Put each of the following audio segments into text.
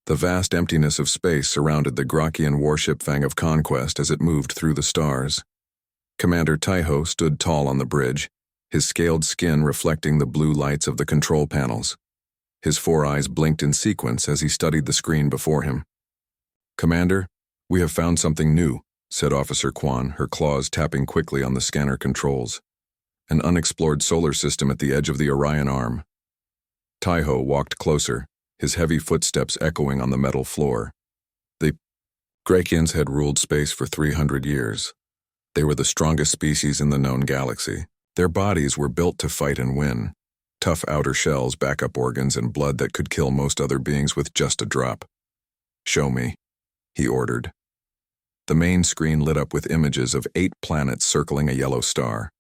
The vast emptiness of space surrounded the Grockian warship Fang of Conquest as it moved through the stars. Commander Taiho stood tall on the bridge, his scaled skin reflecting the blue lights of the control panels. His four eyes blinked in sequence as he studied the screen before him. "Commander, we have found something new," said Officer Quan, her claws tapping quickly on the scanner controls. "An unexplored solar system at the edge of the Orion Arm." Taiho walked closer, his heavy footsteps echoing on the metal floor. The Grecians had ruled space for 300 years. They were the strongest species in the known galaxy. Their bodies were built to fight and win. Tough outer shells, backup organs, and blood that could kill most other beings with just a drop. "Show me," he ordered. The main screen lit up with images of 8 planets circling a yellow star.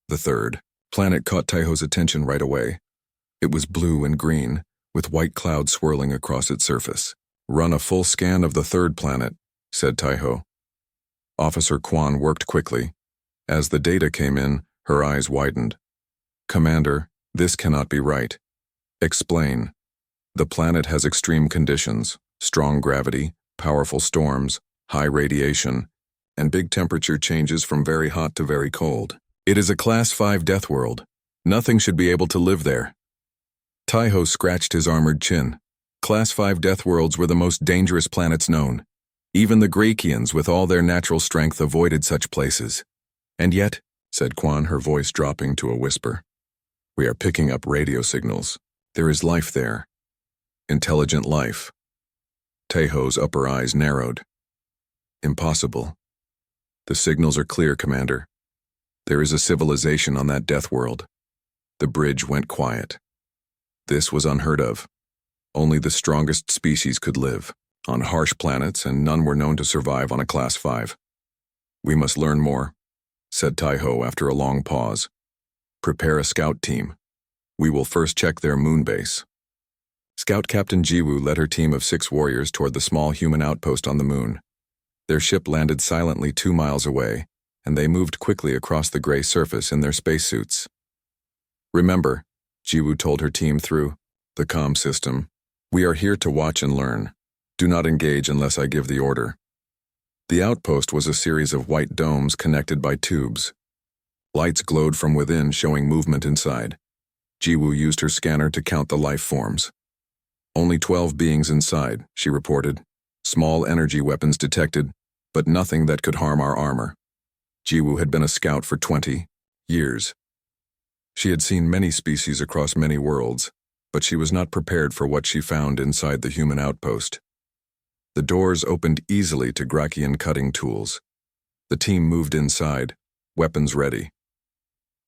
The third planet caught Taiho's attention right away. It was blue and green, with white clouds swirling across its surface. "Run a full scan of the third planet," said Taiho. Officer Quan worked quickly. As the data came in, her eyes widened. "Commander, this cannot be right. Explain." "The planet has extreme conditions, strong gravity, powerful storms, high radiation, and big temperature changes from very hot to very cold. It is a Class 5 death world. Nothing should be able to live there." Taiho scratched his armored chin. Class 5 death worlds were the most dangerous planets known. Even the Grecians, with all their natural strength, avoided such places. "And yet," said Quan, her voice dropping to a whisper, "we are picking up radio signals. There is life there. Intelligent life." Taiho's upper eyes narrowed. "Impossible. The signals are clear, Commander. There is a civilization on that death world." The bridge went quiet. This was unheard of. Only the strongest species could live on harsh planets, and none were known to survive on a Class 5. "We must learn more," said Taiho after a long pause. "Prepare a scout team. We will first check their moon base." Scout Captain Jiwoo led her team of 6 warriors toward the small human outpost on the moon. Their ship landed silently 2 miles away, and they moved quickly across the gray surface in their spacesuits. "Remember," Jiwoo told her team through the comm system, "we are here to watch and learn. Do not engage unless I give the order." The outpost was a series of white domes connected by tubes. Lights glowed from within, showing movement inside. Jiwoo used her scanner to count the life forms. "Only 12 beings inside," she reported. "Small energy weapons detected, but nothing that could harm our armor." Jiwoo had been a scout for 20 years. She had seen many species across many worlds, but she was not prepared for what she found inside the human outpost. The doors opened easily to Grecian cutting tools. The team moved inside, weapons ready.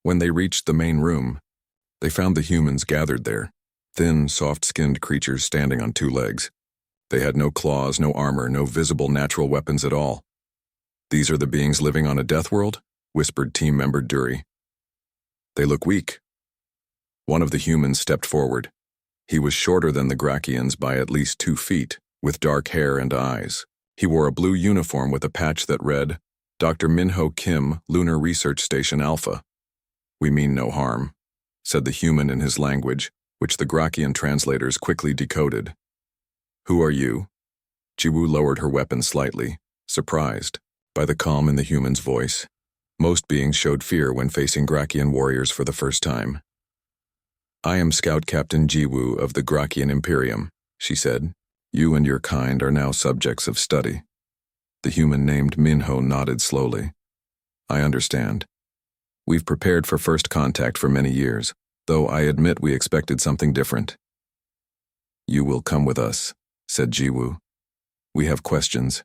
When they reached the main room, they found the humans gathered there, thin, soft-skinned creatures standing on 2 legs. They had no claws, no armor, no visible natural weapons at all. "These are the beings living on a death world?" whispered team member Dury. "They look weak." One of the humans stepped forward. He was shorter than the Grecians by at least 2 feet, with dark hair and eyes. He wore a blue uniform with a patch that read, "Dr. Minho Kim, Lunar Research Station Alpha." "We mean no harm," said the human in his language, which the Grecian translators quickly decoded. "Who are you?" Jiwoo lowered her weapon slightly, surprised by the calm in the human's voice. Most beings showed fear when facing Grecian warriors for the first time. "I am Scout Captain Jiwoo of the Grecian Imperium," she said. "You and your kind are now subjects of study." The human named Minho nodded slowly. "I understand. We've prepared for first contact for many years, though I admit we expected something different." "You will come with us," said Jiwoo. "We have questions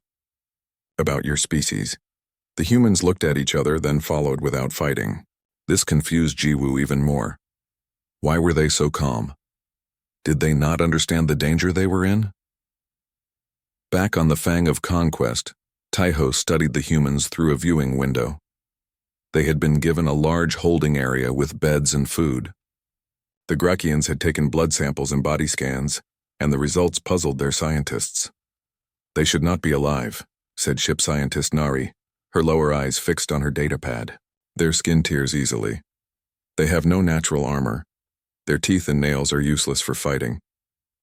about your species." The humans looked at each other, then followed without fighting. This confused Jiwoo even more. Why were they so calm? Did they not understand the danger they were in? Back on the Fang of Conquest, Taiho studied the humans through a viewing window. They had been given a large holding area with beds and food. The Grecians had taken blood samples and body scans, and the results puzzled their scientists. "They should not be alive," said ship scientist Nari, her lower eyes fixed on her datapad. "Their skin tears easily. They have no natural armor. Their teeth and nails are useless for fighting.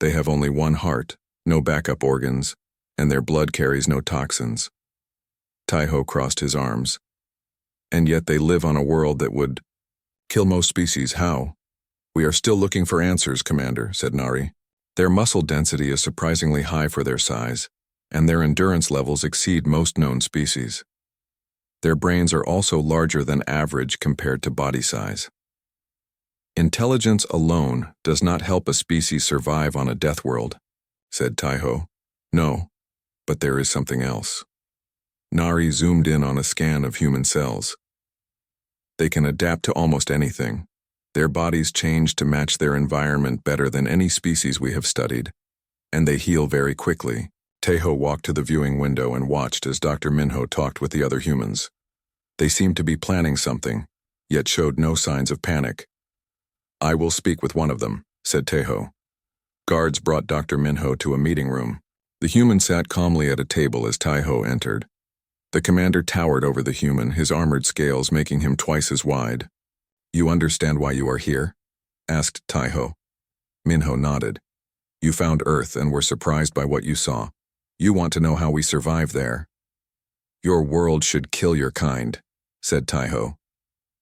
They have only one heart, no backup organs, and their blood carries no toxins. Taiho crossed his arms. And yet they live on a world that would kill most species. How? We are still looking for answers, Commander, said Nari. Their muscle density is surprisingly high for their size, and their endurance levels exceed most known species. Their brains are also larger than average compared to body size. Intelligence alone does not help a species survive on a death world, said Taiho. No, but there is something else. Nari zoomed in on a scan of human cells. They can adapt to almost anything. Their bodies change to match their environment better than any species we have studied, and they heal very quickly. Taiho walked to the viewing window and watched as Dr. Minho talked with the other humans. They seemed to be planning something, yet showed no signs of panic. I will speak with one of them, said Taiho. Guards brought Dr. Minho to a meeting room. The human sat calmly at a table as Taiho entered. The commander towered over the human, his armored scales making him twice as wide. You understand why you are here? Asked Taiho. Minho nodded. You found Earth and were surprised by what you saw. You want to know how we survive there. Your world should kill your kind, said Taiho.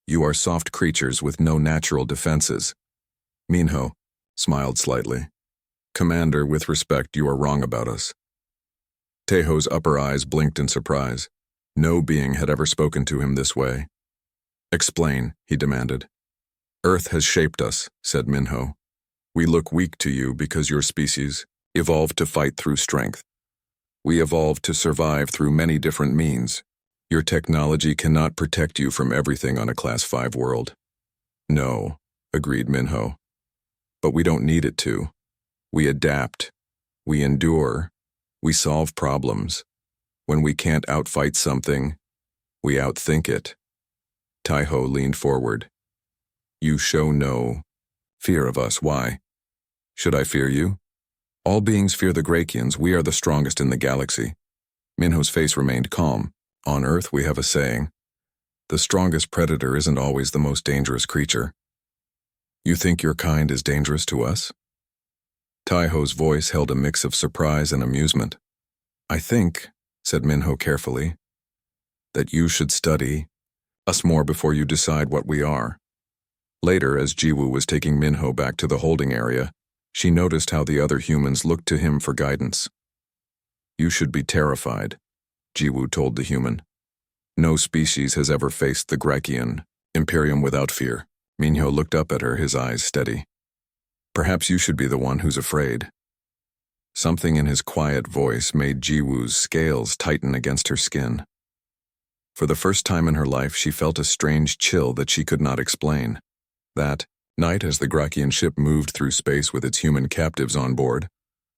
You are soft creatures with no natural defenses. Minho smiled slightly. Commander, with respect, you are wrong about us. Taiho's upper eyes blinked in surprise. No being had ever spoken to him this way. Explain, he demanded. Earth has shaped us, said Minho. We look weak to you because your species evolved to fight through strength. We evolved to survive through many different means. Your technology cannot protect you from everything on a Class 5 world. No, agreed Minho. But we don't need it to. We adapt. We endure. We solve problems. When we can't outfight something, we outthink it. Taiho leaned forward. You show no fear of us. Why? Should I fear you? All beings fear the Grakians. We are the strongest in the galaxy. Minho's face remained calm. On Earth we have a saying. The strongest predator isn't always the most dangerous creature. You think your kind is dangerous to us? Taiho's voice held a mix of surprise and amusement. I think, said Minho carefully, that you should study us more before you decide what we are. Later, as Jiwoo was taking Minho back to the holding area, she noticed how the other humans looked to him for guidance. You should be terrified, Jiwoo told the human. No species has ever faced the Grakian Imperium without fear. Minho looked up at her, his eyes steady. Perhaps you should be the one who's afraid. Something in his quiet voice made Jiwoo's scales tighten against her skin. For the first time in her life, she felt a strange chill that she could not explain. That night, as the Grakian ship moved through space with its human captives on board,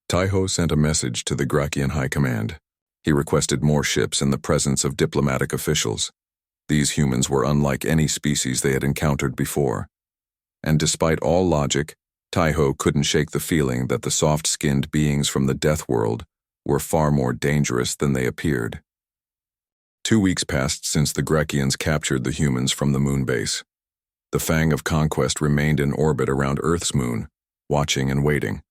Taiho sent a message to the Grakian High Command. He requested more ships in the presence of diplomatic officials. These humans were unlike any species they had encountered before. And despite all logic, Taiho couldn't shake the feeling that the soft-skinned beings from the death world were far more dangerous than they appeared. 2 weeks passed since the Grakians captured the humans from the moon base. The Fang of Conquest remained in orbit around Earth's moon, watching and waiting.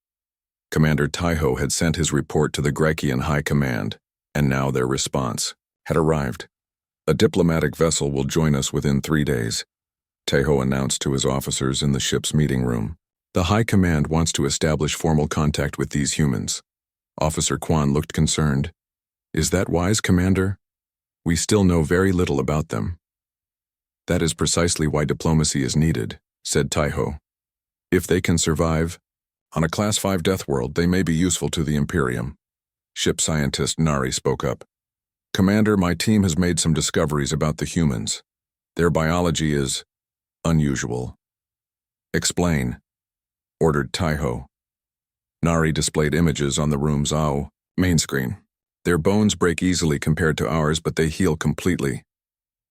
Commander Taiho had sent his report to the Grakian High Command, and now their response had arrived. A diplomatic vessel will join us within 3 days, Taiho announced to his officers in the ship's meeting room. The High Command wants to establish formal contact with these humans. Officer Quan looked concerned. Is that wise, Commander? We still know very little about them. That is precisely why diplomacy is needed, said Taiho. If they can survive on a Class 5 death world, they may be useful to the Imperium. Ship scientist Nari spoke up. Commander, my team has made some discoveries about the humans. Their biology is unusual. Explain, ordered Taiho. Nari displayed images on the room's main screen. Their bones break easily compared to ours, but they heal completely.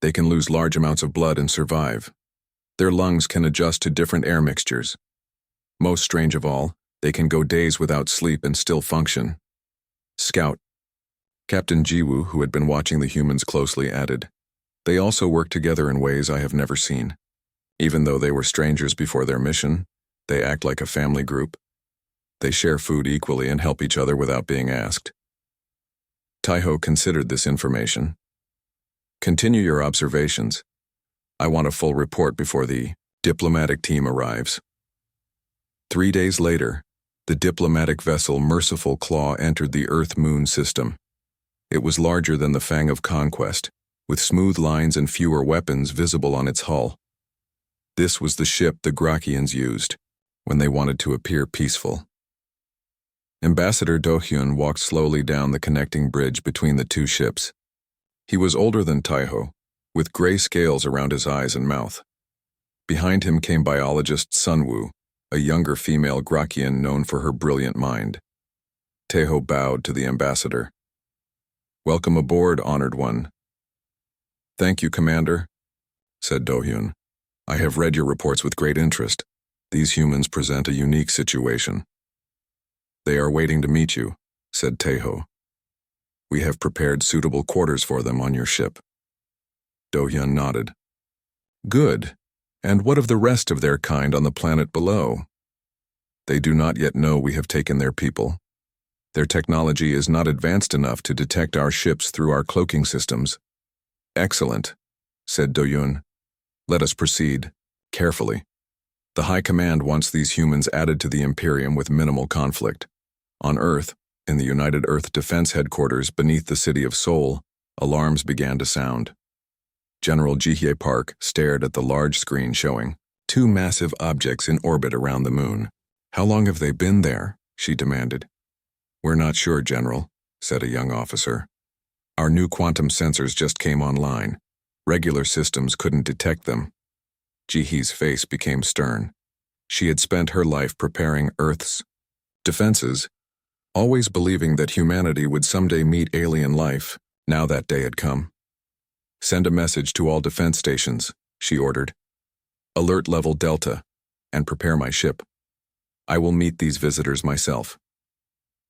They can lose large amounts of blood and survive. Their lungs can adjust to different air mixtures. Most strange of all, they can go days without sleep and still function. Scout. Captain Jiwoo, who had been watching the humans closely, added, They also work together in ways I have never seen. Even though they were strangers before their mission, they act like a family group. They share food equally and help each other without being asked. Taiho considered this information. Continue your observations. I want a full report before the diplomatic team arrives. 3 days later, the diplomatic vessel Merciful Claw entered the Earth-Moon system. It was larger than the Fang of Conquest, with smooth lines and fewer weapons visible on its hull. This was the ship the Grakians used when they wanted to appear peaceful. Ambassador Do-hyun walked slowly down the connecting bridge between the two ships. He was older than Taiho, with gray scales around his eyes and mouth. Behind him came biologist Sunwoo, a younger female Grakian known for her brilliant mind. Taeho bowed to the ambassador. "Welcome aboard, honored one." "Thank you, Commander," said Do-hyun. "I have read your reports with great interest. These humans present a unique situation." "They are waiting to meet you," said Taeho. "We have prepared suitable quarters for them on your ship." Do-hyun nodded. "Good. And what of the rest of their kind on the planet below?" "They do not yet know we have taken their people. Their technology is not advanced enough to detect our ships through our cloaking systems." "Excellent," said Do-hyun. "Let us proceed, carefully. The High Command wants these humans added to the Imperium with minimal conflict. On Earth, in the United Earth Defense Headquarters beneath the city of Seoul, alarms began to sound. General Ji-hye Park stared at the large screen showing 2 massive objects in orbit around the moon. "How long have they been there?" she demanded. "We're not sure, General," said a young officer. "Our new quantum sensors just came online. Regular systems couldn't detect them." Ji-hye's face became stern. She had spent her life preparing Earth's defenses, always believing that humanity would someday meet alien life. Now that day had come. "Send a message to all defense stations," she ordered. "Alert level Delta, and prepare my ship. I will meet these visitors myself."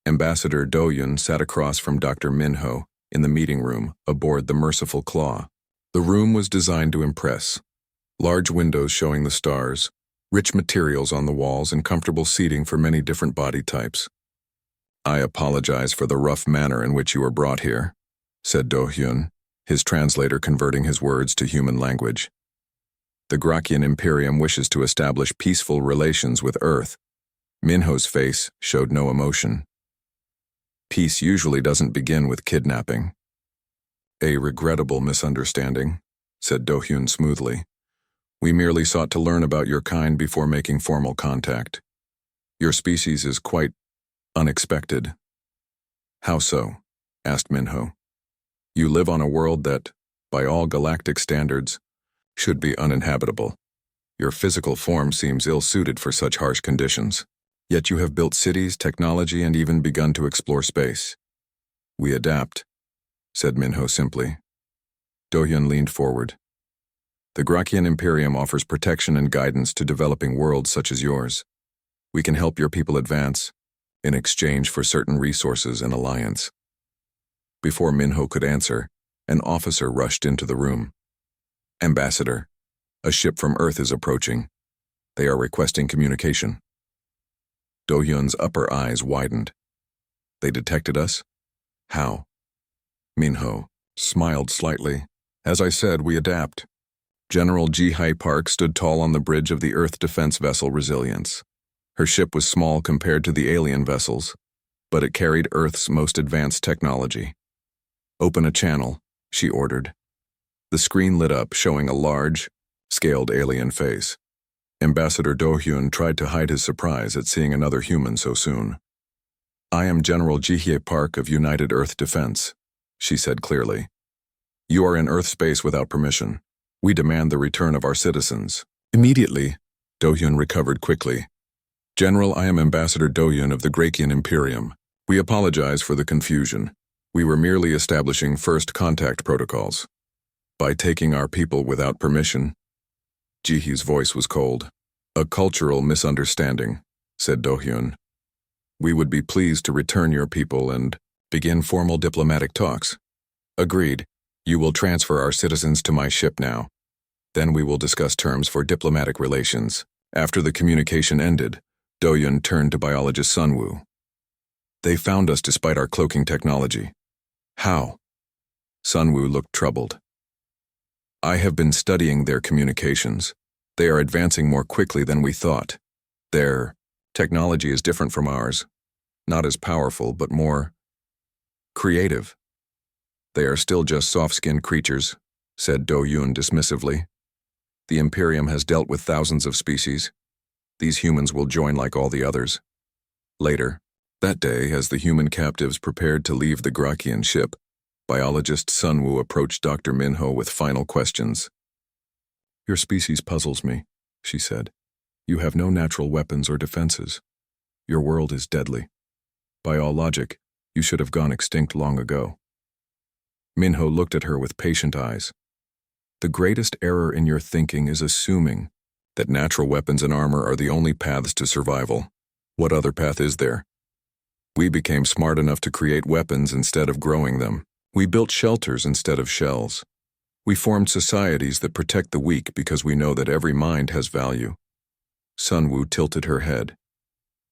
Ambassador Do-hyun sat across from Dr. Minho in the meeting room aboard the Merciful Claw. The room was designed to impress. Large windows showing the stars, rich materials on the walls, and comfortable seating for many different body types. "I apologize for the rough manner in which you were brought here," said Do-hyun, his translator converting his words to human language. "The Grakian Imperium wishes to establish peaceful relations with Earth." Minho's face showed no emotion. "Peace usually doesn't begin with kidnapping." "A regrettable misunderstanding," said Do-hyun smoothly. "We merely sought to learn about your kind before making formal contact. Your species is quite unexpected." "How so?" asked Minho. "You live on a world that, by all galactic standards, should be uninhabitable. Your physical form seems ill-suited for such harsh conditions. Yet you have built cities, technology, and even begun to explore space." "We adapt," said Minho simply. Do-hyun leaned forward. "The Grakian Imperium offers protection and guidance to developing worlds such as yours. We can help your people advance, in exchange for certain resources and alliance." Before Minho could answer, an officer rushed into the room. "Ambassador, a ship from Earth is approaching. They are requesting communication." Do-hyun's upper eyes widened. "They detected us? How?" Minho smiled slightly. "As I said, we adapt." General Ji-hye Park stood tall on the bridge of the Earth defense vessel Resilience. Her ship was small compared to the alien vessels, but it carried Earth's most advanced technology. "Open a channel," she ordered. The screen lit up, showing a large, scaled alien face. Ambassador Do-hyun tried to hide his surprise at seeing another human so soon. "I am General Ji-hye Park of United Earth Defense," she said clearly. "You are in Earth space without permission. We demand the return of our citizens." "Immediately," Do-hyun recovered quickly. "General, I am Ambassador Do-hyun of the Grakian Imperium. We apologize for the confusion. We were merely establishing first contact protocols. By taking our people without permission." Ji-hye's voice was cold. "A cultural misunderstanding," said Do-hyun. "We would be pleased to return your people and begin formal diplomatic talks." "Agreed. You will transfer our citizens to my ship now. Then we will discuss terms for diplomatic relations." After the communication ended, Do-Yun turned to biologist Sun-Woo. They found us despite our cloaking technology. How? Sun-Woo looked troubled. I have been studying their communications. They are advancing more quickly than we thought. Their technology is different from ours. Not as powerful, but more creative. They are still just soft-skinned creatures, said Do-Yun dismissively. The Imperium has dealt with thousands of species. These humans will join like all the others. Later, that day, as the human captives prepared to leave the Grakian ship, biologist Sun-Woo approached Dr. Minho with final questions. Your species puzzles me, she said. You have no natural weapons or defenses. Your world is deadly. By all logic, you should have gone extinct long ago. Minho looked at her with patient eyes. The greatest error in your thinking is assuming that natural weapons and armor are the only paths to survival. What other path is there? We became smart enough to create weapons instead of growing them. We built shelters instead of shells. We formed societies that protect the weak because we know that every mind has value. Sun-Woo tilted her head.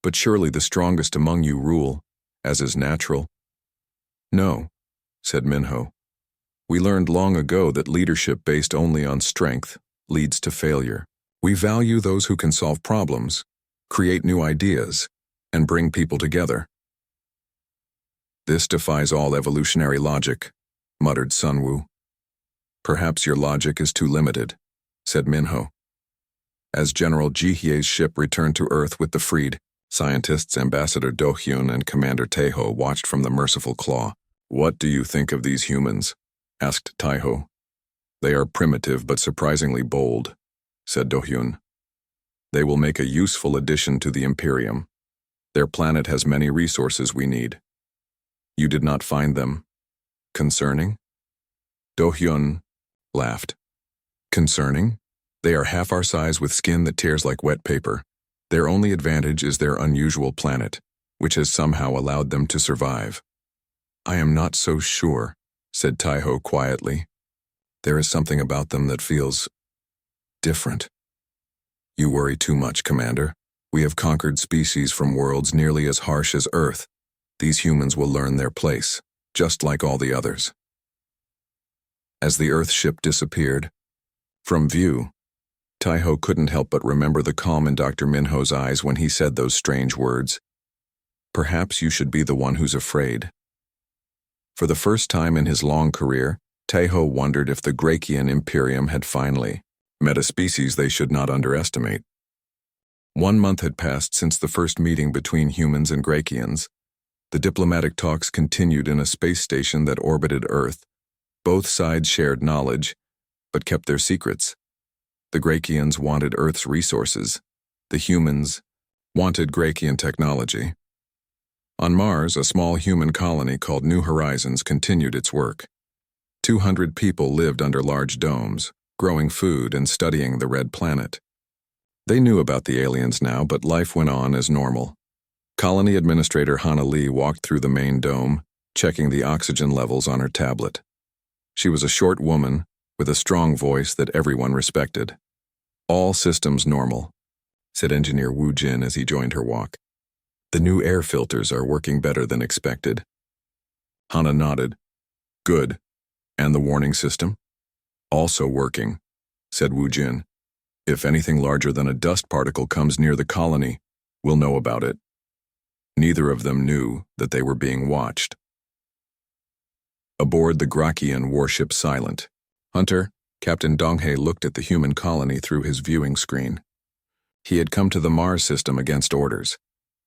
But surely the strongest among you rule, as is natural. No, said Minho. We learned long ago that leadership based only on strength leads to failure. We value those who can solve problems, create new ideas, and bring people together. This defies all evolutionary logic, muttered Sun-Woo. Perhaps your logic is too limited, said Minho. As General Jihye's ship returned to Earth with the freed, scientists Ambassador Do-Hyun and Commander Taeho watched from the merciful claw. What do you think of these humans? Asked Taeho. They are primitive but surprisingly bold, said Do-Hyun. They will make a useful addition to the Imperium. Their planet has many resources we need. You did not find them concerning? Do-Hyun laughed. Concerning? They are half our size with skin that tears like wet paper. Their only advantage is their unusual planet, which has somehow allowed them to survive. I am not so sure, said Taeho quietly. There is something about them that feels different. You worry too much, Commander. We have conquered species from worlds nearly as harsh as Earth. These humans will learn their place, just like all the others. As the Earth ship disappeared from view, Taeho couldn't help but remember the calm in Dr. Minho's eyes when he said those strange words. Perhaps you should be the one who's afraid. For the first time in his long career, Taeho wondered if the Grakian Imperium had finally met a species they should not underestimate. 1 month had passed since the first meeting between humans and Grakians. The diplomatic talks continued in a space station that orbited Earth. Both sides shared knowledge, but kept their secrets. The Grakians wanted Earth's resources. The humans wanted Grakian technology. On Mars, a small human colony called New Horizons continued its work. 200 people lived under large domes, growing food and studying the red planet. They knew about the aliens now, but life went on as normal. Colony Administrator Hana Lee walked through the main dome, checking the oxygen levels on her tablet. She was a short woman with a strong voice that everyone respected. All systems normal, said Engineer Woo Jin as he joined her walk. The new air filters are working better than expected. Hana nodded. Good. And the warning system? Also working, said Woo Jin. If anything larger than a dust particle comes near the colony, we'll know about it. Neither of them knew that they were being watched. Aboard the Grakian warship Silent, Hunter, Captain Donghae looked at the human colony through his viewing screen. He had come to the Mars system against orders.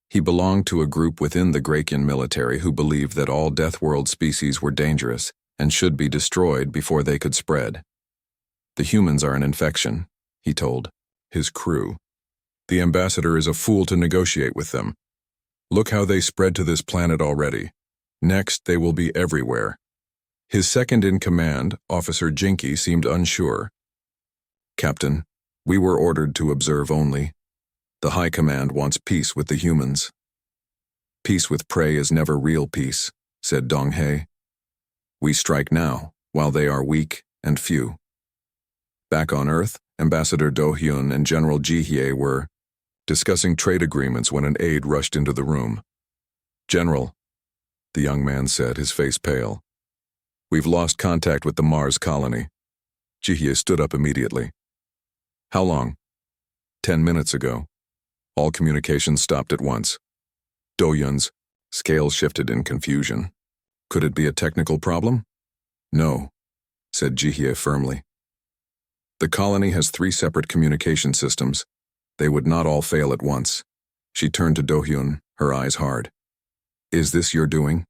He belonged to a group within the Grakian military who believed that all Deathworld species were dangerous and should be destroyed before they could spread. The humans are an infection, he told his crew. The ambassador is a fool to negotiate with them. Look how they spread to this planet already. Next, they will be everywhere. His second-in-command, Officer Jinky, seemed unsure. Captain, we were ordered to observe only. The High Command wants peace with the humans. Peace with prey is never real peace, said Donghae. We strike now, while they are weak and few. Back on Earth, Ambassador Do-Hyun and General Jihye were discussing trade agreements when an aide rushed into the room. "General," the young man said, his face pale. "We've lost contact with the Mars colony." Jihye stood up immediately. "How long?" 10 minutes ago. All communications stopped at once. Do-Yun's scale shifted in confusion. "Could it be a technical problem?" "No," said Jihye firmly. "The colony has 3 separate communication systems. They would not all fail at once." She turned to Do-Hyun, her eyes hard. "Is this your doing?"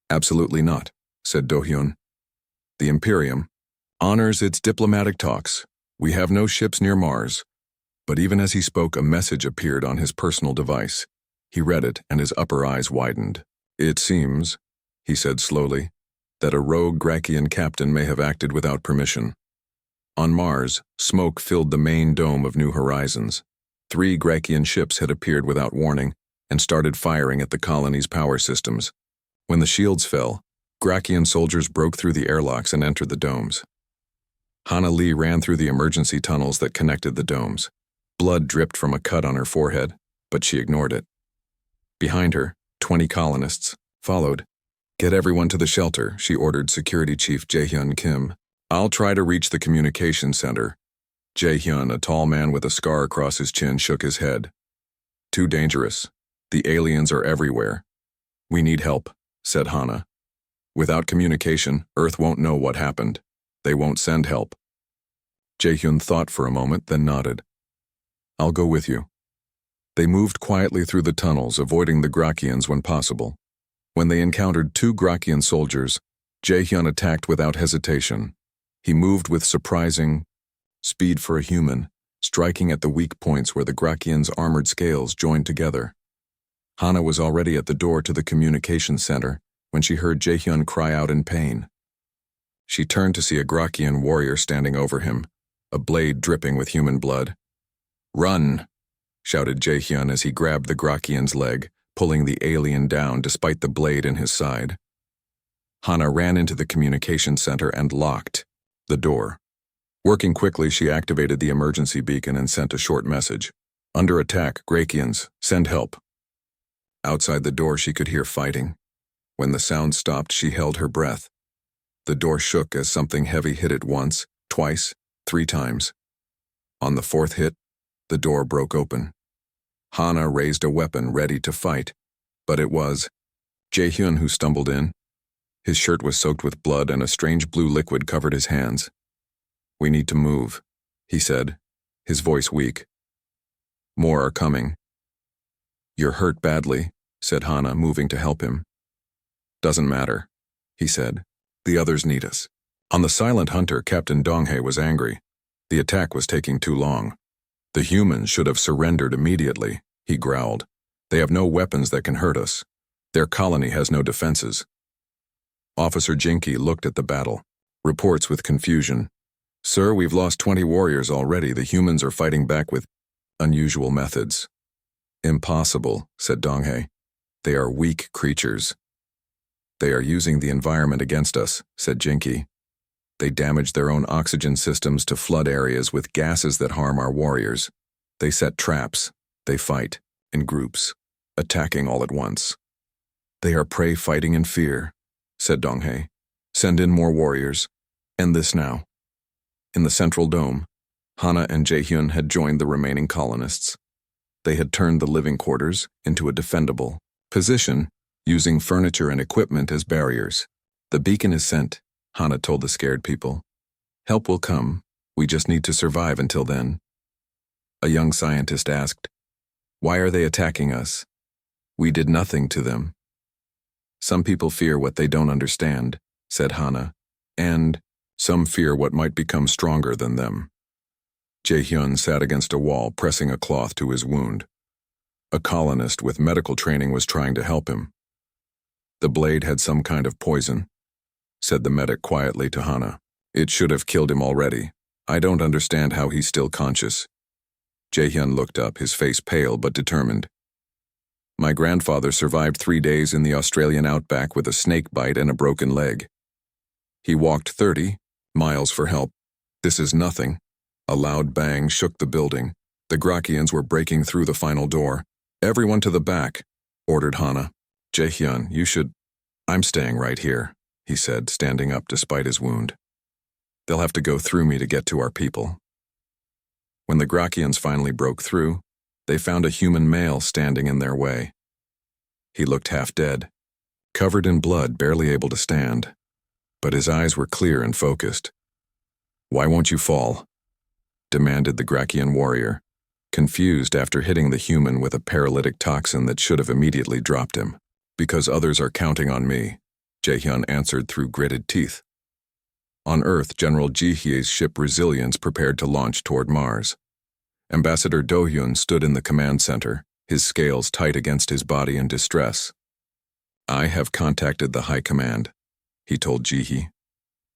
"Absolutely not," said Do-Hyun. "The Imperium honors its diplomatic talks. We have no ships near Mars." But even as he spoke, a message appeared on his personal device. He read it, and his upper eyes widened. "It seems," he said slowly, "that a rogue Grakian captain may have acted without permission." On Mars, smoke filled the main dome of New Horizons. 3 Grakian ships had appeared without warning and started firing at the colony's power systems. When the shields fell, Grakian soldiers broke through the airlocks and entered the domes. Hana Lee ran through the emergency tunnels that connected the domes. Blood dripped from a cut on her forehead, but she ignored it. Behind her, 20 colonists followed. "Get everyone to the shelter," she ordered Security Chief Jae-hyun Kim. "I'll try to reach the communication center." Jae-hyun, a tall man with a scar across his chin, shook his head. "Too dangerous. The aliens are everywhere." "We need help," said Hana. "Without communication, Earth won't know what happened. They won't send help." Jae-hyun thought for a moment, then nodded. "I'll go with you." They moved quietly through the tunnels, avoiding the Grakians when possible. When they encountered 2 Grakian soldiers, Jae-hyun attacked without hesitation. He moved with surprising speed for a human, striking at the weak points where the Grakians' armored scales joined together. Hana was already at the door to the communication center when she heard Jae-hyun cry out in pain. She turned to see a Grakian warrior standing over him, a blade dripping with human blood. "Run!" shouted Jae-hyun as he grabbed the Grakian's leg, pulling the alien down despite the blade in his side. Hana ran into the communication center and locked the door. Working quickly, she activated the emergency beacon and sent a short message. "Under attack, Grakians, send help." Outside the door, she could hear fighting. When the sound stopped, she held her breath. The door shook as something heavy hit it once, twice, 3 times. On the 4th hit, the door broke open. Hana raised a weapon, ready to fight, but it was Jae-hyun who stumbled in. His shirt was soaked with blood and a strange blue liquid covered his hands. "We need to move," he said, his voice weak. "More are coming." "You're hurt badly," said Hana, moving to help him. "Doesn't matter," he said. "The others need us." On the Silent Hunter, Captain Donghae was angry. The attack was taking too long. "The humans should have surrendered immediately," he growled. "They have no weapons that can hurt us. Their colony has no defenses." Officer Jinky looked at the battle. Reports with confusion. "Sir, we've lost 20 warriors already. The humans are fighting back with unusual methods." "Impossible," said Donghae. "They are weak creatures." "They are using the environment against us," said Jinky. "They damage their own oxygen systems to flood areas with gases that harm our warriors. They set traps. They fight, in groups, attacking all at once." "They are prey fighting in fear," said Donghae. "Send in more warriors. End this now." In the central dome, Hana and Jae-hyun had joined the remaining colonists. They had turned the living quarters into a defendable position, using furniture and equipment as barriers. "The beacon is sent," Hana told the scared people. "Help will come. We just need to survive until then." A young scientist asked, "Why are they attacking us? We did nothing to them." "Some people fear what they don't understand," said Hana, "and some fear what might become stronger than them." Jae-hyun sat against a wall, pressing a cloth to his wound. A colonist with medical training was trying to help him. "The blade had some kind of poison," said the medic quietly to Hana. "It should have killed him already. I don't understand how he's still conscious." Jae-hyun looked up, his face pale but determined. "My grandfather survived 3 days in the Australian outback with a snake bite and a broken leg. He walked 30 miles for help. This is nothing." A loud bang shook the building. The Grakians were breaking through the final door. "Everyone to the back," ordered Hana. "Jaehyun, you should—" "I'm staying right here," he said, standing up despite his wound. "They'll have to go through me to get to our people." When the Grakians finally broke through, they found a human male standing in their way. He looked half dead, covered in blood, barely able to stand, but his eyes were clear and focused. "Why won't you fall?" demanded the Grakian warrior, confused after hitting the human with a paralytic toxin that should have immediately dropped him. "Because others are counting on me," Jaehyun answered through gritted teeth. On Earth, General Ji-hye's ship Resilience prepared to launch toward Mars. Ambassador Do-hyun stood in the command center, his scales tight against his body in distress. "I have contacted the High Command," he told Ji-hye.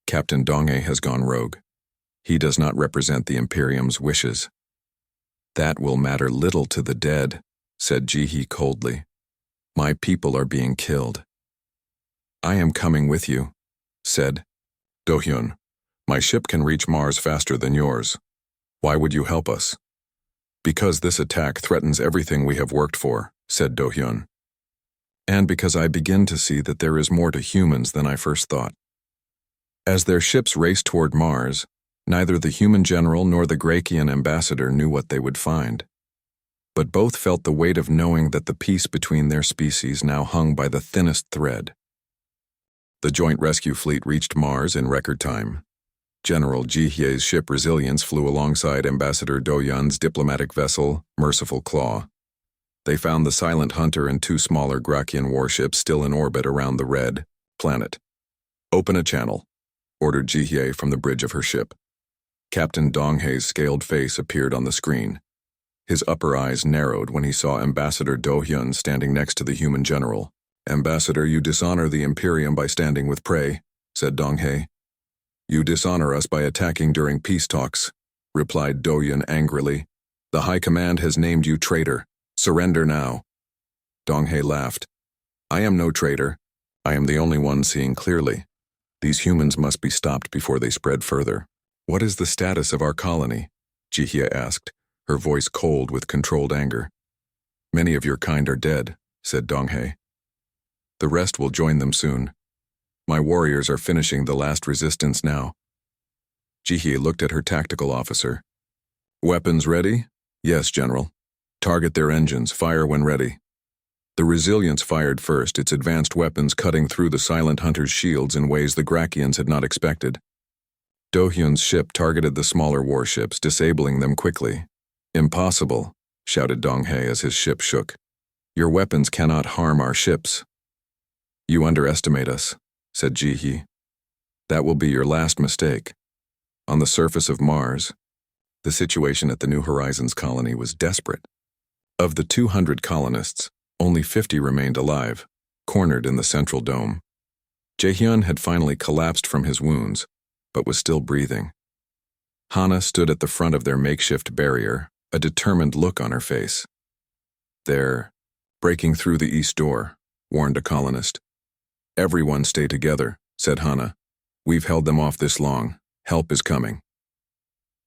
"Captain Dong-hae has gone rogue. He does not represent the Imperium's wishes." "That will matter little to the dead," said Ji-hye coldly. "My people are being killed." "I am coming with you," said Do-hyun. "My ship can reach Mars faster than yours. Why would you help us?" "Because this attack threatens everything we have worked for," said Do-hyun. "And because I begin to see that there is more to humans than I first thought." As their ships raced toward Mars, neither the human general nor the Grakian ambassador knew what they would find. But both felt the weight of knowing that the peace between their species now hung by the thinnest thread. The joint rescue fleet reached Mars in record time. General Ji-hye's ship Resilience flew alongside Ambassador Do-hyun's diplomatic vessel, Merciful Claw. They found the Silent Hunter and two smaller Grakian warships still in orbit around the red planet. "Open a channel," ordered Ji-hye from the bridge of her ship. Captain Dong-hae's scaled face appeared on the screen. His upper eyes narrowed when he saw Ambassador Do-hyun standing next to the human general. "Ambassador, you dishonor the Imperium by standing with prey," said Dong-hae. "You dishonor us by attacking during peace talks," replied Do-hyun angrily. "The High Command has named you traitor. Surrender now." Dong-hae laughed. "I am no traitor. I am the only one seeing clearly. These humans must be stopped before they spread further." "What is the status of our colony?" Ji-hye asked, her voice cold with controlled anger. "Many of your kind are dead," said Dong-hae. "The rest will join them soon. My warriors are finishing the last resistance now." Ji-hye looked at her tactical officer. "Weapons ready?" "Yes, General." "Target their engines. Fire when ready." The Resilience fired first, its advanced weapons cutting through the Silent Hunter's shields in ways the Grakians had not expected. Do-hyun's ship targeted the smaller warships, disabling them quickly. "Impossible," shouted Dong-hae as his ship shook. "Your weapons cannot harm our ships." "You underestimate us," said Ji-hye. "That will be your last mistake." On the surface of Mars, the situation at the New Horizons colony was desperate. Of the 200 colonists, only 50 remained alive, cornered in the central dome. Jaehyun had finally collapsed from his wounds, but was still breathing. Hana stood at the front of their makeshift barrier, a determined look on her face. "They're breaking through the east door," warned a colonist. "Everyone stay together," said Hana. "We've held them off this long. Help is coming."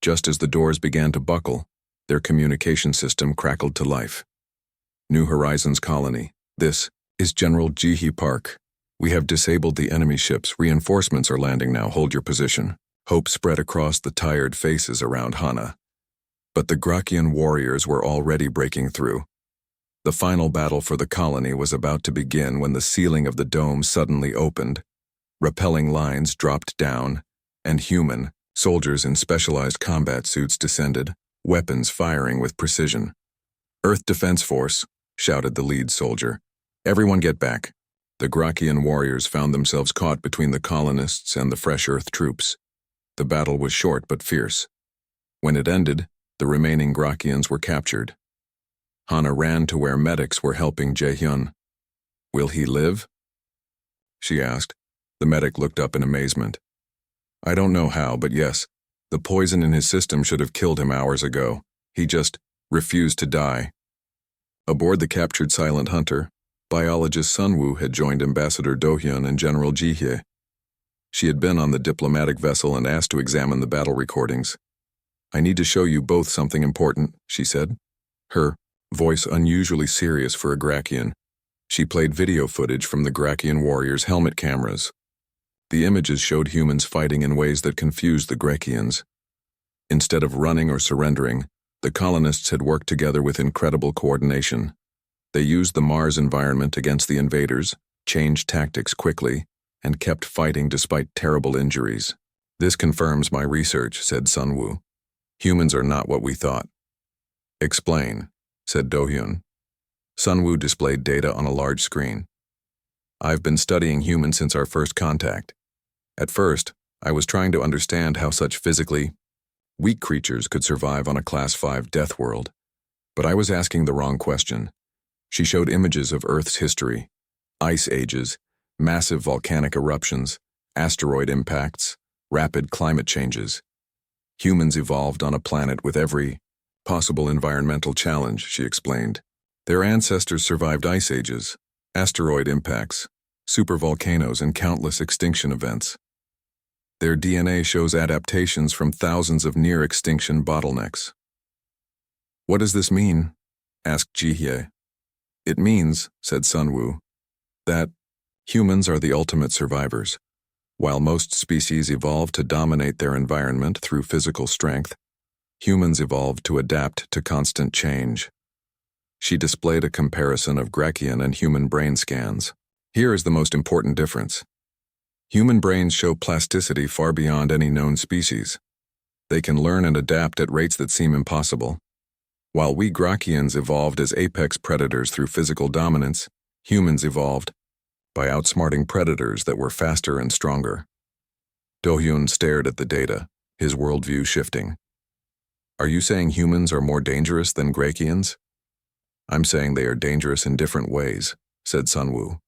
Just as the doors began to buckle, their communication system crackled to life. "New Horizons colony, this is General Ji-hye Park. We have disabled the enemy ships. Reinforcements are landing now. Hold your position." Hope spread across the tired faces around Hana. But the Grakian warriors were already breaking through. The final battle for the colony was about to begin when the ceiling of the dome suddenly opened. Rappelling lines dropped down, and human soldiers in specialized combat suits descended, weapons firing with precision. "Earth Defense Force," shouted the lead soldier. "Everyone get back." The Grakian warriors found themselves caught between the colonists and the fresh Earth troops. The battle was short but fierce. When it ended, the remaining Grakians were captured. Hana ran to where medics were helping Jaehyun. "Will he live?" she asked. The medic looked up in amazement. "I don't know how, but yes, the poison in his system should have killed him hours ago. He just refused to die." Aboard the captured Silent Hunter, biologist Sunwoo had joined Ambassador Do-hyun and General Ji-hye. She had been on the diplomatic vessel and asked to examine the battle recordings. I need to show you both something important, she said, her voice unusually serious for a Grakian. She played video footage from the Grakian warriors' helmet cameras. The images showed humans fighting in ways that confused the Grakians. Instead of running or surrendering, the colonists had worked together with incredible coordination. They used the Mars environment against the invaders, changed tactics quickly, and kept fighting despite terrible injuries. This confirms my research, said Sunwoo. Humans are not what we thought. Explain, said Do-hyun. Sunwoo displayed data on a large screen. I've been studying humans since our first contact. At first, I was trying to understand how such physically weak creatures could survive on a Class 5 death world. But I was asking the wrong question. She showed images of Earth's history, ice ages, massive volcanic eruptions, asteroid impacts, rapid climate changes. Humans evolved on a planet with every possible environmental challenge, she explained. Their ancestors survived ice ages, asteroid impacts, supervolcanoes, and countless extinction events. Their DNA shows adaptations from thousands of near-extinction bottlenecks. What does this mean? Asked Ji-hye. It means, said Sunwoo, that humans are the ultimate survivors. While most species evolved to dominate their environment through physical strength, humans evolved to adapt to constant change. She displayed a comparison of Grakian and human brain scans. Here is the most important difference. Human brains show plasticity far beyond any known species. They can learn and adapt at rates that seem impossible. While we Grakians evolved as apex predators through physical dominance, humans evolved by outsmarting predators that were faster and stronger. Do-hyun stared at the data, his worldview shifting. Are you saying humans are more dangerous than Grakians? I'm saying they are dangerous in different ways, said Sunwoo.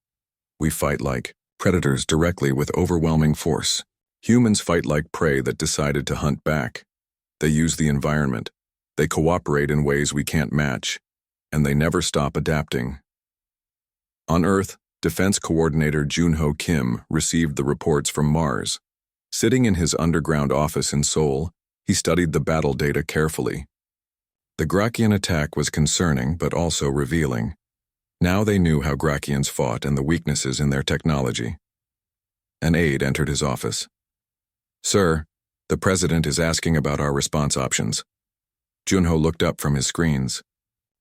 We fight like predators directly with overwhelming force. Humans fight like prey that decided to hunt back. They use the environment. They cooperate in ways we can't match, and they never stop adapting. On Earth, Defense Coordinator Junho Kim received the reports from Mars. Sitting in his underground office in Seoul, he studied the battle data carefully. The Grakian attack was concerning but also revealing. Now they knew how Grakians fought and the weaknesses in their technology. An aide entered his office. Sir, the president is asking about our response options. Junho looked up from his screens.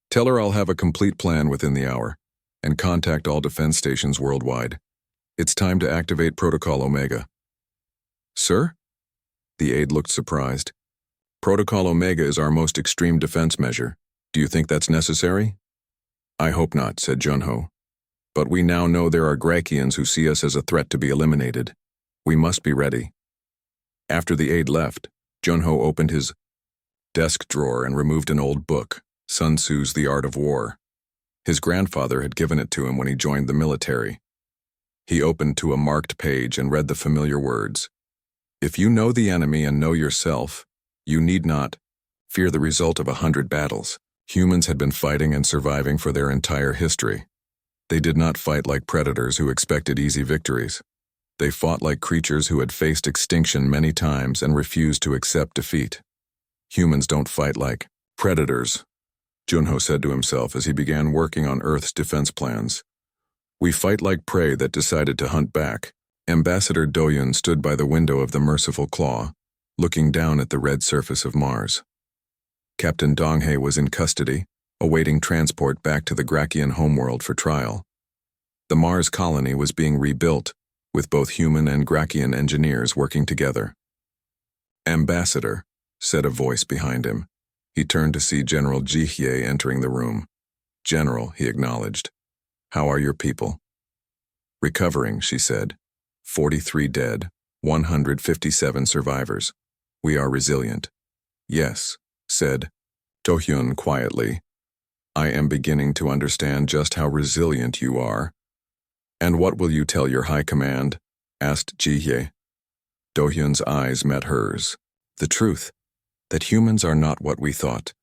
Tell her I'll have a complete plan within the hour, and contact all defense stations worldwide. It's time to activate Protocol Omega. Sir? The aide looked surprised. Protocol Omega is our most extreme defense measure. Do you think that's necessary? I hope not, said Junho. But we now know there are Grakians who see us as a threat to be eliminated. We must be ready. After the aide left, Junho opened his desk drawer and removed an old book, Sun Tzu's The Art of War. His grandfather had given it to him when he joined the military. He opened to a marked page and read the familiar words. If you know the enemy and know yourself, you need not fear the result of 100 battles. Humans had been fighting and surviving for their entire history. They did not fight like predators who expected easy victories. They fought like creatures who had faced extinction many times and refused to accept defeat. Humans don't fight like predators, Junho said to himself as he began working on Earth's defense plans. We fight like prey that decided to hunt back. Ambassador Do-hyun stood by the window of the Merciful Claw, looking down at the red surface of Mars. Captain Dong-hae was in custody, awaiting transport back to the Grakian homeworld for trial. The Mars colony was being rebuilt, with both human and Grakian engineers working together. Ambassador, said a voice behind him. He turned to see General Ji-hye entering the room. General, he acknowledged. How are your people? Recovering, she said. 43 dead, 157 survivors. We are resilient. Yes, said Do-hyun quietly. I am beginning to understand just how resilient you are. And what will you tell your high command? Asked Ji-hye. Do-hyun's eyes met hers. The truth, that humans are not what we thought,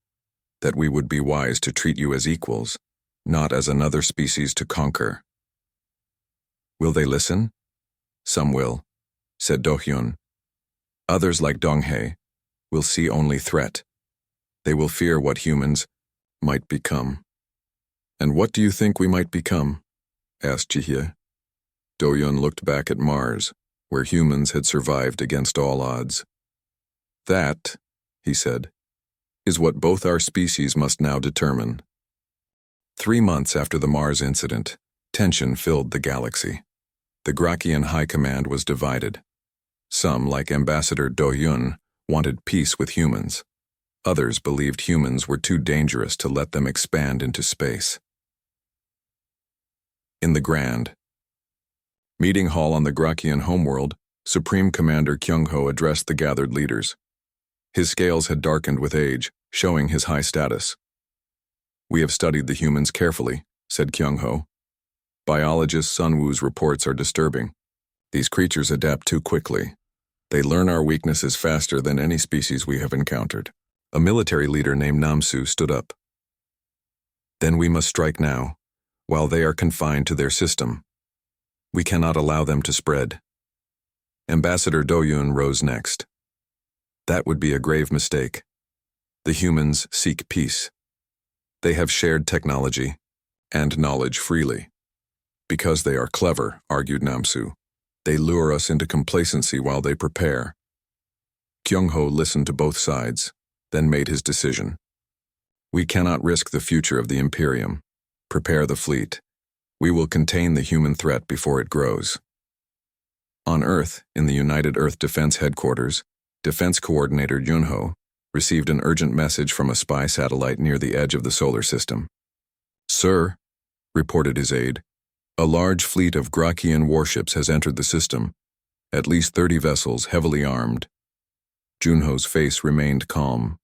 that we would be wise to treat you as equals, not as another species to conquer. Will they listen? Some will, said Do-hyun. Others like Dong-hae, will see only threat. They will fear what humans might become. And what do you think we might become? Asked Jihye. Do-yun looked back at Mars, where humans had survived against all odds. That, he said, is what both our species must now determine. 3 months after the Mars incident, tension filled the galaxy. The Grakian High Command was divided. Some, like Ambassador Do-yun, wanted peace with humans. Others believed humans were too dangerous to let them expand into space. In the Grand Meeting Hall on the Grakian homeworld, Supreme Commander Kyung-ho addressed the gathered leaders. His scales had darkened with age, showing his high status. "We have studied the humans carefully," said Kyung-ho. "Biologist Sun Woo's reports are disturbing. These creatures adapt too quickly. They learn our weaknesses faster than any species we have encountered." A military leader named Namsu stood up. "Then we must strike now, while they are confined to their system. We cannot allow them to spread." Ambassador Do-yun rose next. "That would be a grave mistake. The humans seek peace. They have shared technology and knowledge freely. Because they are clever," argued Namsu. "They lure us into complacency while they prepare." Kyung-ho listened to both sides, then made his decision. "We cannot risk the future of the Imperium. Prepare the fleet. We will contain the human threat before it grows." On Earth, in the United Earth Defense Headquarters, Defense Coordinator Yunho received an urgent message from a spy satellite near the edge of the solar system. "Sir," reported his aide, "a large fleet of Grakian warships has entered the system, at least 30 vessels heavily armed." Junho's face remained calm.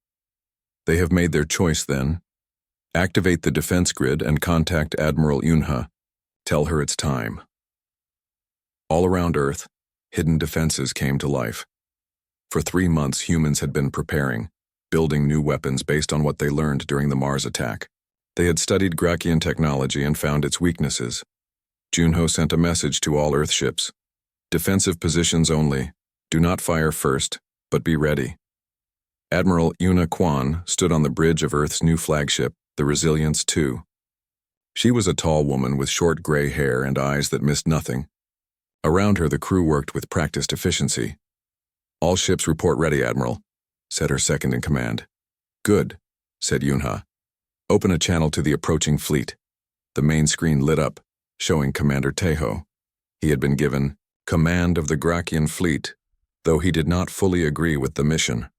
"They have made their choice then. Activate the defense grid and contact Admiral Yunha. Tell her it's time." All around Earth, hidden defenses came to life. For 3 months, humans had been preparing, building new weapons based on what they learned during the Mars attack. They had studied Grakian technology and found its weaknesses. Junho sent a message to all Earth ships. "Defensive positions only. Do not fire first, but be ready." Admiral Yuna Kwan stood on the bridge of Earth's new flagship, the Resilience II. She was a tall woman with short gray hair and eyes that missed nothing. Around her, the crew worked with practiced efficiency. "All ships report ready, Admiral," said her second-in-command. "Good," said Yunha. "Open a channel to the approaching fleet." The main screen lit up, showing Commander Taeho. He had been given command of the Grakian fleet, though he did not fully agree with the mission.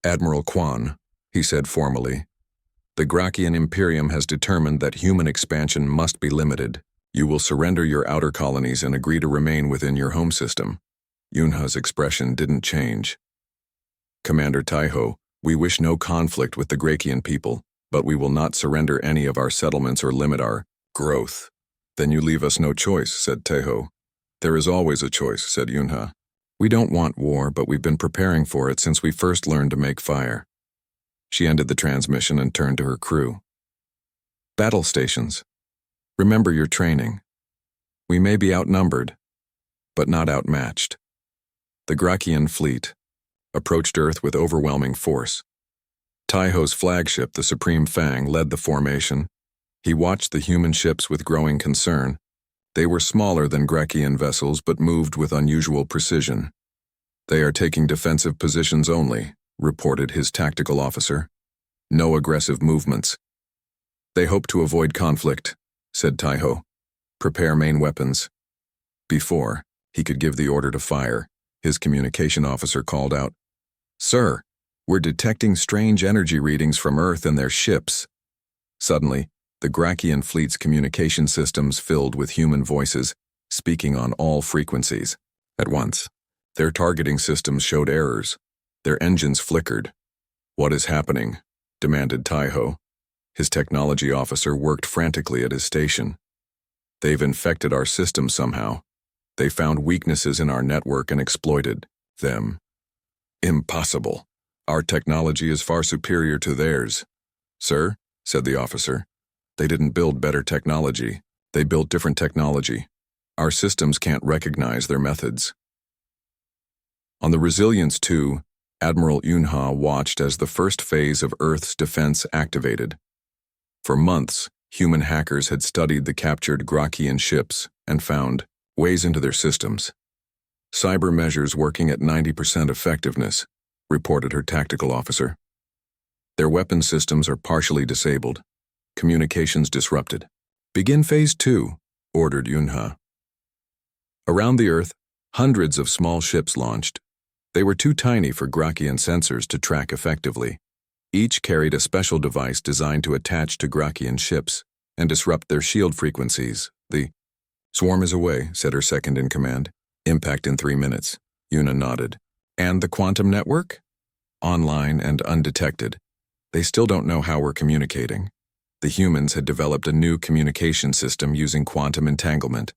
"Admiral Kwan," he said formally, "the Grakian Imperium has determined that human expansion must be limited. You will surrender your outer colonies and agree to remain within your home system." Yunha's expression didn't change. "Commander Taeho, we wish no conflict with the Grakian people, but we will not surrender any of our settlements or limit our growth." "Then you leave us no choice," said Taeho. "There is always a choice," said Yunha. "We don't want war, but we've been preparing for it since we first learned to make fire." She ended the transmission and turned to her crew. "Battle stations. Remember your training. We may be outnumbered, but not outmatched." The Grakian fleet approached Earth with overwhelming force. Taeho's flagship, the Supreme Fang, led the formation. He watched the human ships with growing concern. They were smaller than Grakian vessels but moved with unusual precision. "They are taking defensive positions only," reported his tactical officer. "No aggressive movements." "They hope to avoid conflict," said Taeho. "Prepare main weapons." Before he could give the order to fire, his communication officer called out, "Sir, we're detecting strange energy readings from Earth and their ships." Suddenly, the Grakian fleet's communication systems filled with human voices, speaking on all frequencies. At once, their targeting systems showed errors. Their engines flickered. "What is happening?" demanded Taeho. His technology officer worked frantically at his station. "They've infected our system somehow. They found weaknesses in our network and exploited them." "Impossible. Our technology is far superior to theirs." "Sir," said the officer, "they didn't build better technology. They built different technology. Our systems can't recognize their methods." On the Resilience II, Admiral Yunha watched as the first phase of Earth's defense activated. For months, human hackers had studied the captured Grockian ships and found ways into their systems. Cyber measures working at 90% effectiveness, reported her tactical officer. Their weapon systems are partially disabled, communications disrupted. Begin Phase 2, ordered Yunha. Around the Earth, hundreds of small ships launched. They were too tiny for Grockian sensors to track effectively. Each carried a special device designed to attach to Grockian ships and disrupt their shield frequencies. The swarm is away, said her second-in-command. Impact in 3 minutes. Yuna nodded. And the quantum network? Online and undetected. They still don't know how we're communicating. The humans had developed a new communication system using quantum entanglement.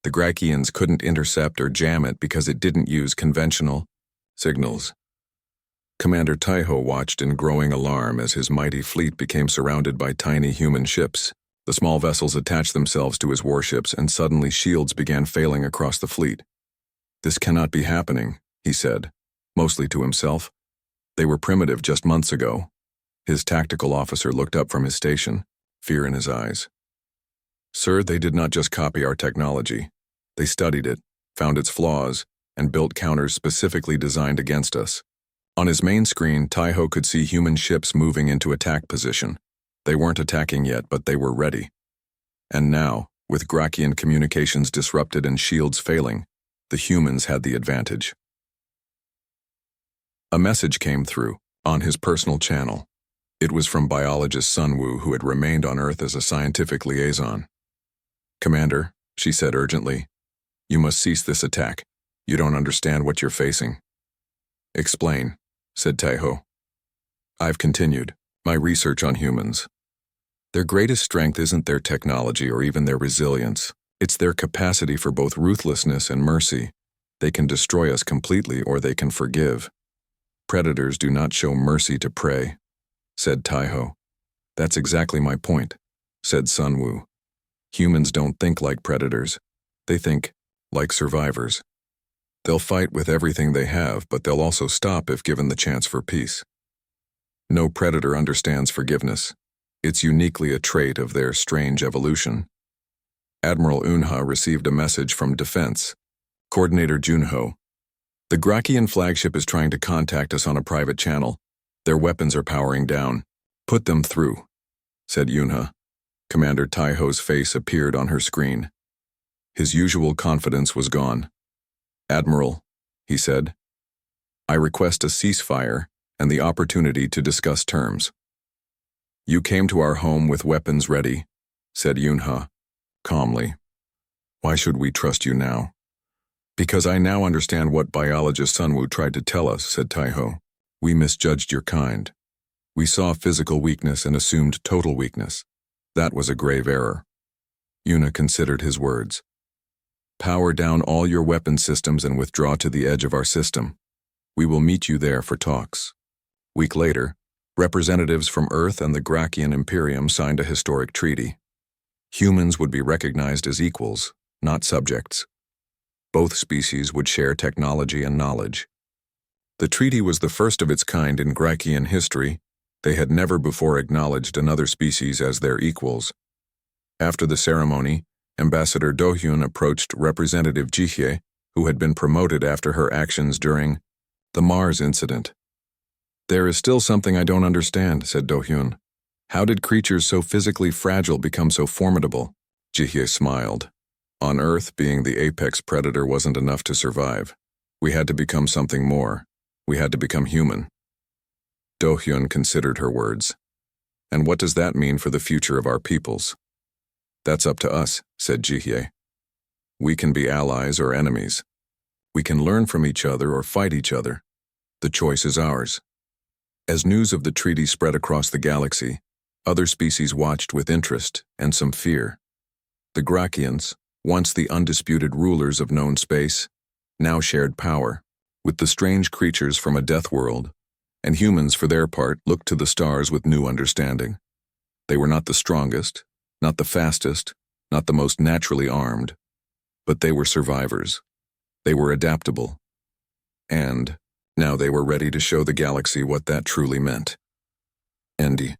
The Grockians couldn't intercept or jam it because it didn't use conventional signals. Commander Taiho watched in growing alarm as his mighty fleet became surrounded by tiny human ships. The small vessels attached themselves to his warships and suddenly shields began failing across the fleet. This cannot be happening, he said, mostly to himself. They were primitive just months ago. His tactical officer looked up from his station, fear in his eyes. Sir, they did not just copy our technology. They studied it, found its flaws, and built counters specifically designed against us. On his main screen, Taiho could see human ships moving into attack position. They weren't attacking yet, but they were ready. And now, with Grockian communications disrupted and shields failing, the humans had the advantage. A message came through, on his personal channel. It was from biologist Sunwoo, who had remained on Earth as a scientific liaison. Commander, she said urgently, you must cease this attack. You don't understand what you're facing. Explain, said Taiho. I've continued my research on humans. Their greatest strength isn't their technology or even their resilience. It's their capacity for both ruthlessness and mercy. They can destroy us completely or they can forgive. Predators do not show mercy to prey, said Taiho. That's exactly my point, said Sunwoo. Humans don't think like predators. They think like survivors. They'll fight with everything they have, but they'll also stop if given the chance for peace. No predator understands forgiveness. It's uniquely a trait of their strange evolution. Admiral Unha received a message from Defense. Coordinator Junho. The Grockian flagship is trying to contact us on a private channel. Their weapons are powering down. Put them through, said Yunha. Commander Taiho's face appeared on her screen. His usual confidence was gone. Admiral, he said, I request a ceasefire and the opportunity to discuss terms. You came to our home with weapons ready, said Yunha, calmly. Why should we trust you now? Because I now understand what biologist Sunwoo tried to tell us, said Taiho. We misjudged your kind. We saw physical weakness and assumed total weakness. That was a grave error. Yuna considered his words. Power down all your weapon systems and withdraw to the edge of our system. We will meet you there for talks. Week later, representatives from Earth and the Grockian Imperium signed a historic treaty. Humans would be recognized as equals, not subjects. Both species would share technology and knowledge. The treaty was the first of its kind in Grockian history. They had never before acknowledged another species as their equals. After the ceremony, Ambassador Do-hyun approached Representative Ji-hye, who had been promoted after her actions during the Mars incident. There is still something I don't understand, said Do-hyun. How did creatures so physically fragile become so formidable? Ji-hye smiled. On Earth, being the apex predator wasn't enough to survive. We had to become something more. We had to become human. Do-hyun considered her words. And what does that mean for the future of our peoples? That's up to us, said Ji-hye. We can be allies or enemies. We can learn from each other or fight each other. The choice is ours. As news of the treaty spread across the galaxy, other species watched with interest and some fear. The Grockians, once the undisputed rulers of known space, now shared power with the strange creatures from a death world, and humans, for their part, looked to the stars with new understanding. They were not the strongest, not the fastest, not the most naturally armed, but they were survivors. They were adaptable. And, Now they were ready to show the galaxy what that truly meant. Andy.